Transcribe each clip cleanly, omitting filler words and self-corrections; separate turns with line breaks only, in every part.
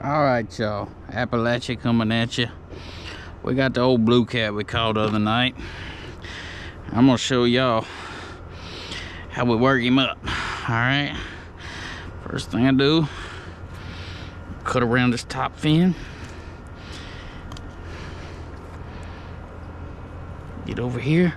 Alright, y'all. Appalachia coming at you. We got the old blue cat we caught the other night. I'm gonna show y'all how we work him up. Alright. First thing I do, cut around this top fin. Get over here.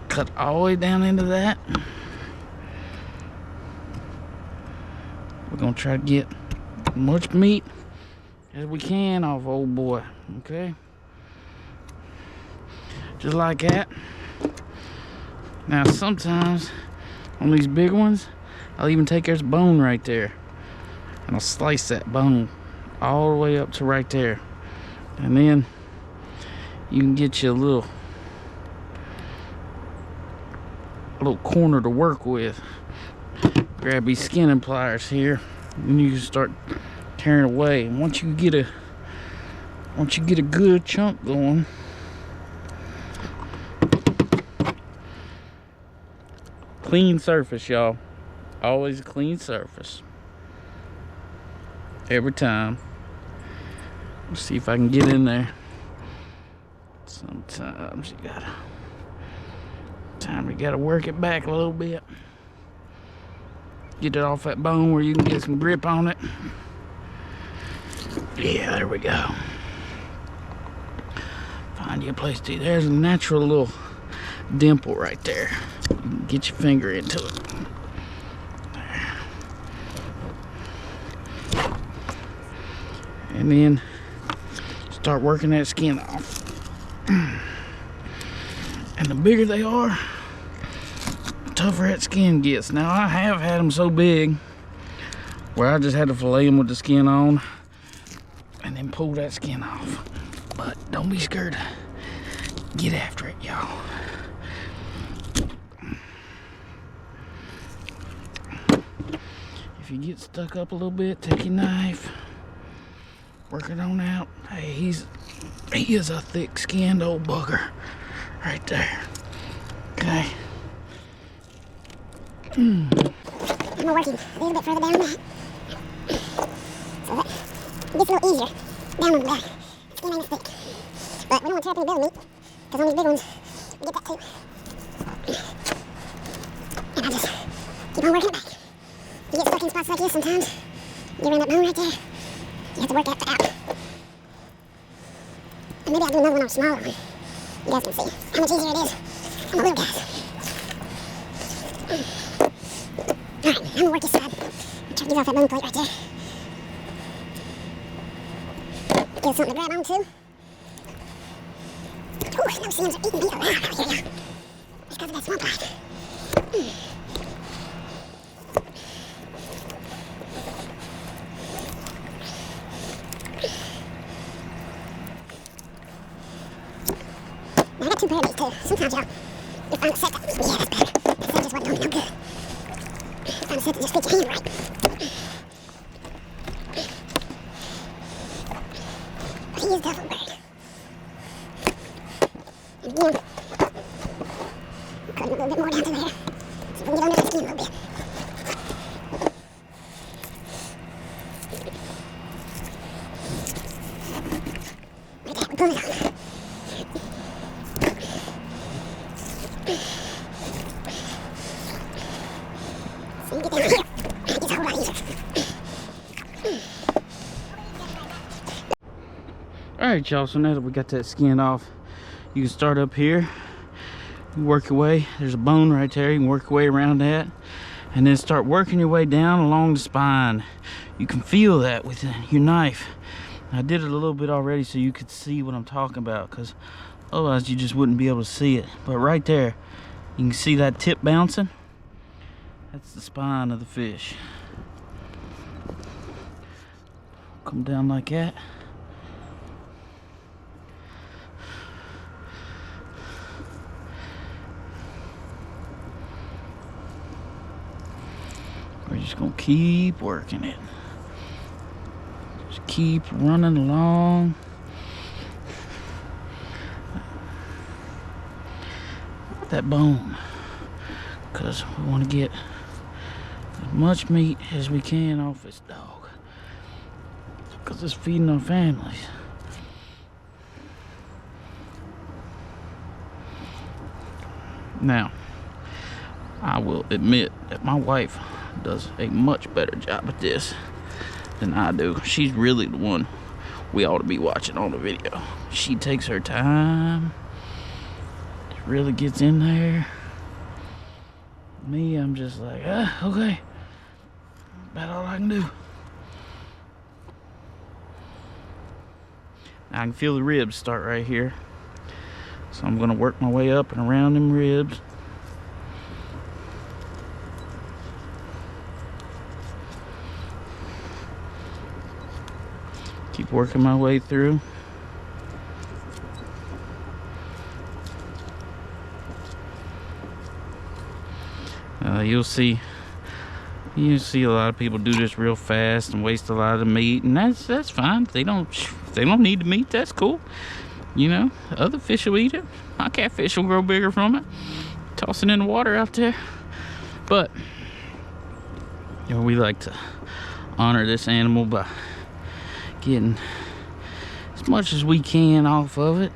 Cut all the way down into that. We're gonna try to get as much meat as we can off old boy. Okay? Just like that. Now sometimes on these big ones, I'll even take this bone right there and I'll slice that bone all the way up to right there, and then you can get you a little corner to work with. Grab these skinning pliers here and you can start tearing away. And once you get a good chunk going, clean surface, y'all. Always a clean surface. Every time. Let's see if I can get in there. Sometimes you gotta work it back a little bit. Get it off that bone where you can get some grip on it. Yeah, there we go. Find you a place to. There's a natural little dimple right there. You can get your finger into it. There. And then start working that skin off. And the bigger they are, the tougher that skin gets. Now I have had them so big where I just had to fillet them with the skin on and then pull that skin off. But don't be scared to get after it, y'all. If you get stuck up a little bit, take your knife, work it on out. Hey, he is a thick-skinned old bugger right there. Okay. I'm gonna work him a little bit further down that, so that it gets a little easier down on the back. Skin ain't as thick, but we don't want to tear up any belly meat, because on these big ones we get that too. And I just keep on working it back. You get stuck in spots like this sometimes. You get around that bone right there. You have to work that out. And maybe I'll do another one on a smaller one. You guys can see how much easier it is on the little guys. Alright, I'm gonna work this side. Try to get off that bone plate right there. Give us something to grab on too. Ooh, those seams are eating me alive out here, y'all. Because of that swamp light. I got two pair of these too. Sometimes y'all, you find a set that, yeah, that's better. That set just wasn't doing no good. You find a set that just fits your hand right. But he is definitely bird. And again, cut him a little bit more down to there. So we can get under the skin a little bit. Right there, we pull it on. So you get down here. It gets a whole lot easier. Alright, y'all, so now that we got that skin off, you can start up here. You work your way. There's a bone right there. You can work your way around that. And then start working your way down along the spine. You can feel that with your knife. I did it a little bit already so you could see what I'm talking about, because otherwise you just wouldn't be able to see it. But right there, you can see that tip bouncing. That's the spine of the fish. Come down like that. We're just gonna keep working it. Just keep running along. That bone, because we want to get as much meat as we can off this dog. because it's feeding our families. Now, I will admit that my wife does a much better job at this than I do. She's really the one we ought to be watching on the video. She takes her time. It really gets in there. Me, I'm just like, okay. About all I can do. Now I can feel the ribs start right here. So I'm gonna work my way up and around them ribs. Keep working my way through. You'll see a lot of people do this real fast and waste a lot of the meat, and that's fine. If they don't need the meat, that's cool. You know, other fish will eat it. My catfish will grow bigger from it. Toss it in the water out there. But you know, we like to honor this animal by getting as much as we can off of it.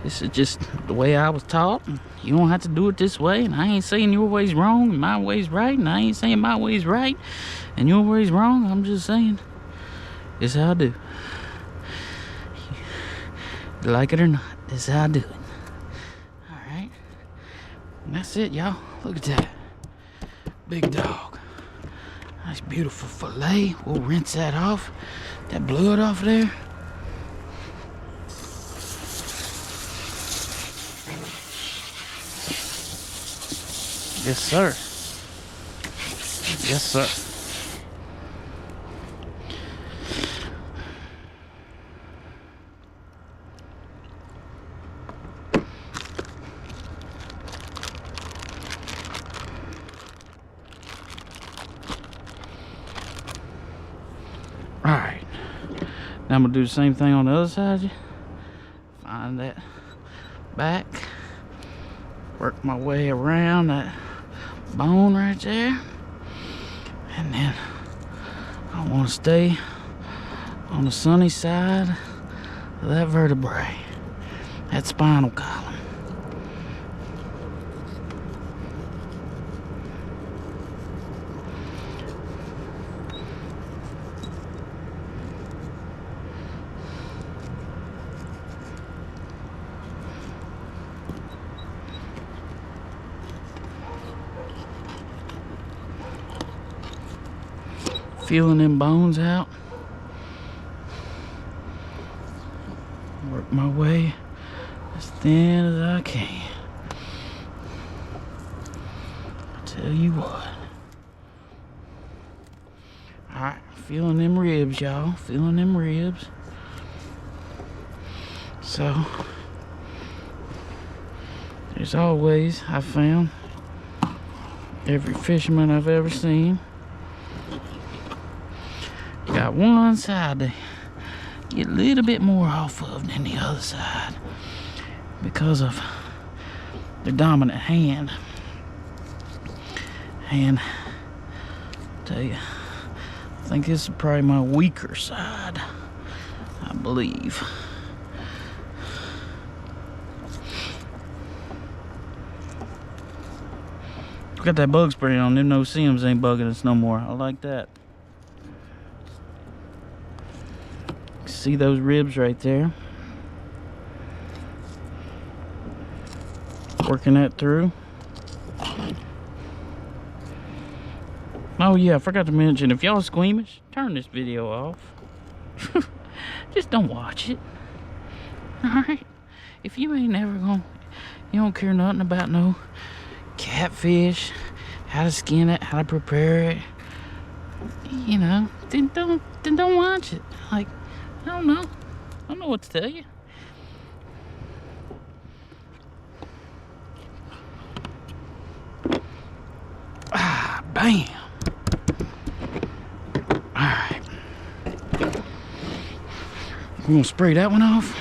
This is just the way I was taught. You don't have to do it this way, and I ain't saying your way's wrong and my way's right, and I ain't saying my way's right and your way's wrong. I'm just saying it's how I do. You like it or not, this is how I do it. Alright. And that's it, y'all. Look at that. Big dog. Nice beautiful fillet. We'll rinse that off. That blood off there. Yes, sir. Yes, sir. All right. Now I'm gonna do the same thing on the other side. Find that back. Work my way around that bone right there, and then I want to stay on the sunny side of that vertebrae, that spinal column. Feeling them bones out. Work my way as thin as I can. I tell you what. Alright, feeling them ribs, y'all. Feeling them ribs. So, there's always, I found, every fisherman I've ever seen got one side to get a little bit more off of than the other side because of their dominant hand. And I'll tell you, I think this is probably my weaker side, I believe. Got that bug spray on, them no Sims ain't bugging us no more. I like that. See those ribs right there? Working that through. Oh yeah, I forgot to mention, if y'all squeamish, turn this video off. Just don't watch it. Alright? If you ain't never gonna, you don't care nothing about no catfish, how to skin it, how to prepare it, you know, then don't watch it. Like, I don't know. I don't know what to tell you. Ah, bam. Alright. We're gonna spray that one off.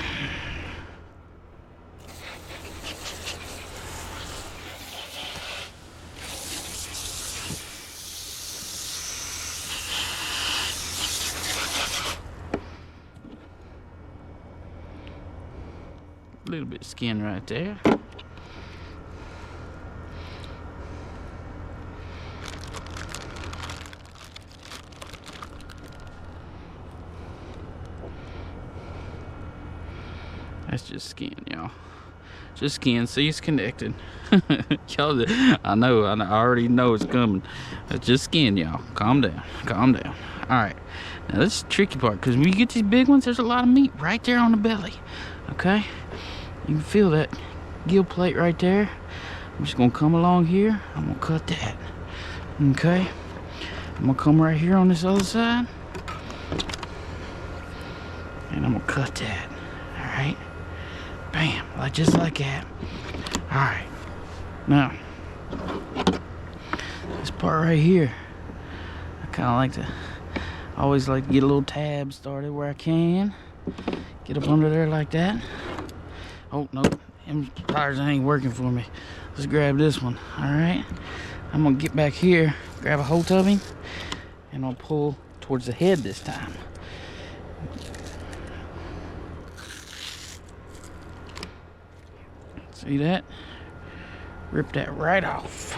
A little bit of skin right there. That's just skin, y'all. Just skin. See, it's connected. Y'all, I know. I already know it's coming. It's just skin, y'all. Calm down. Calm down. All right. Now this is the tricky part, because when you get these big ones, there's a lot of meat right there on the belly. Okay. You can feel that gill plate right there. I'm just gonna come along here. I'm gonna cut that. Okay. I'm gonna come right here on this other side, and I'm gonna cut that. All right. Bam, like just like that. All right. Now, this part right here, I kind of like to, always like to get a little tab started where I can. Get up under there like that. Oh, no, them pliers ain't working for me. Let's grab this one, all right? I'm gonna get back here, grab a hold of him, and I'll pull towards the head this time. See that? Rip that right off.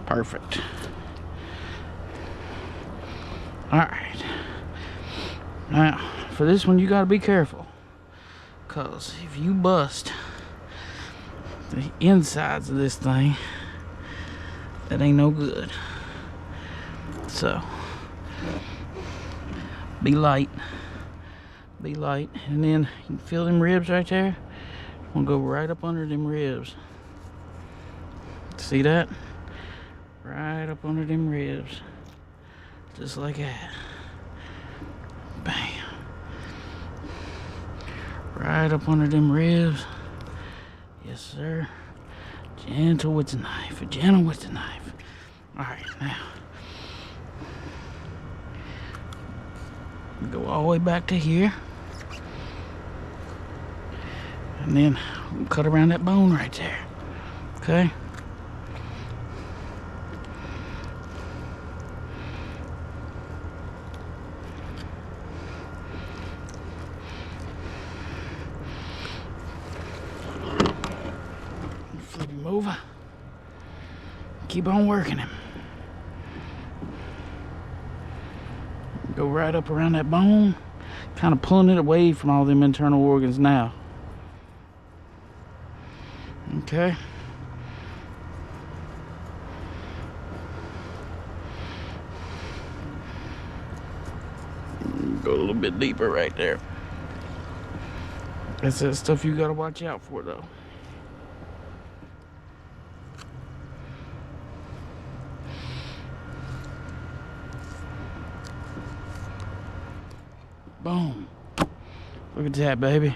Perfect. All right. Now, for this one, you gotta be careful, cause if you bust the insides of this thing, that ain't no good. So, be light, and then you can feel them ribs right there. I'm gonna go right up under them ribs. See that? Right up under them ribs, just like that. Bam. Right up under them ribs. Yes, sir. Gentle with the knife. Gentle with the knife. All right, now. Go all the way back to here, and then we'll cut around that bone right there. Okay. Flip him over. Keep on working him. Go right up around that bone, kind of pulling it away from all them internal organs now. Okay. Go a little bit deeper right there. That's that stuff you gotta watch out for, though. Boom. Look at that, baby.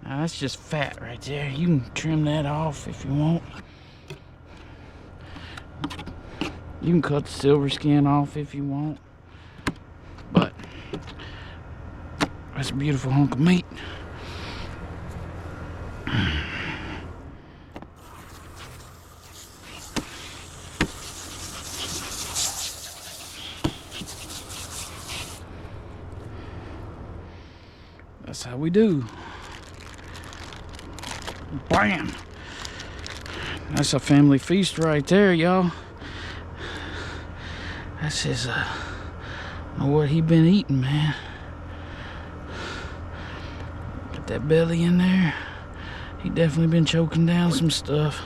Now that's just fat right there. You can trim that off if you want. You can cut the silver skin off if you want. But that's a beautiful hunk of meat. That's how we do. Bam! That's a family feast right there, y'all. That's his, know what he been eating, man. Got that belly in there. He definitely been choking down some stuff.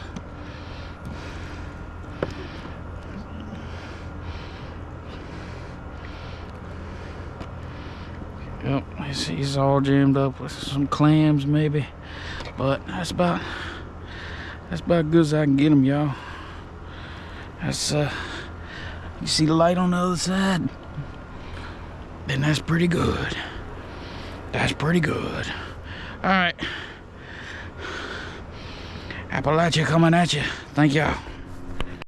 Yep, he's all jammed up with some clams, maybe, but that's about good as I can get him, y'all. That's you see the light on the other side? Then that's pretty good. That's pretty good. All right, Appalachia coming at you. Thank y'all.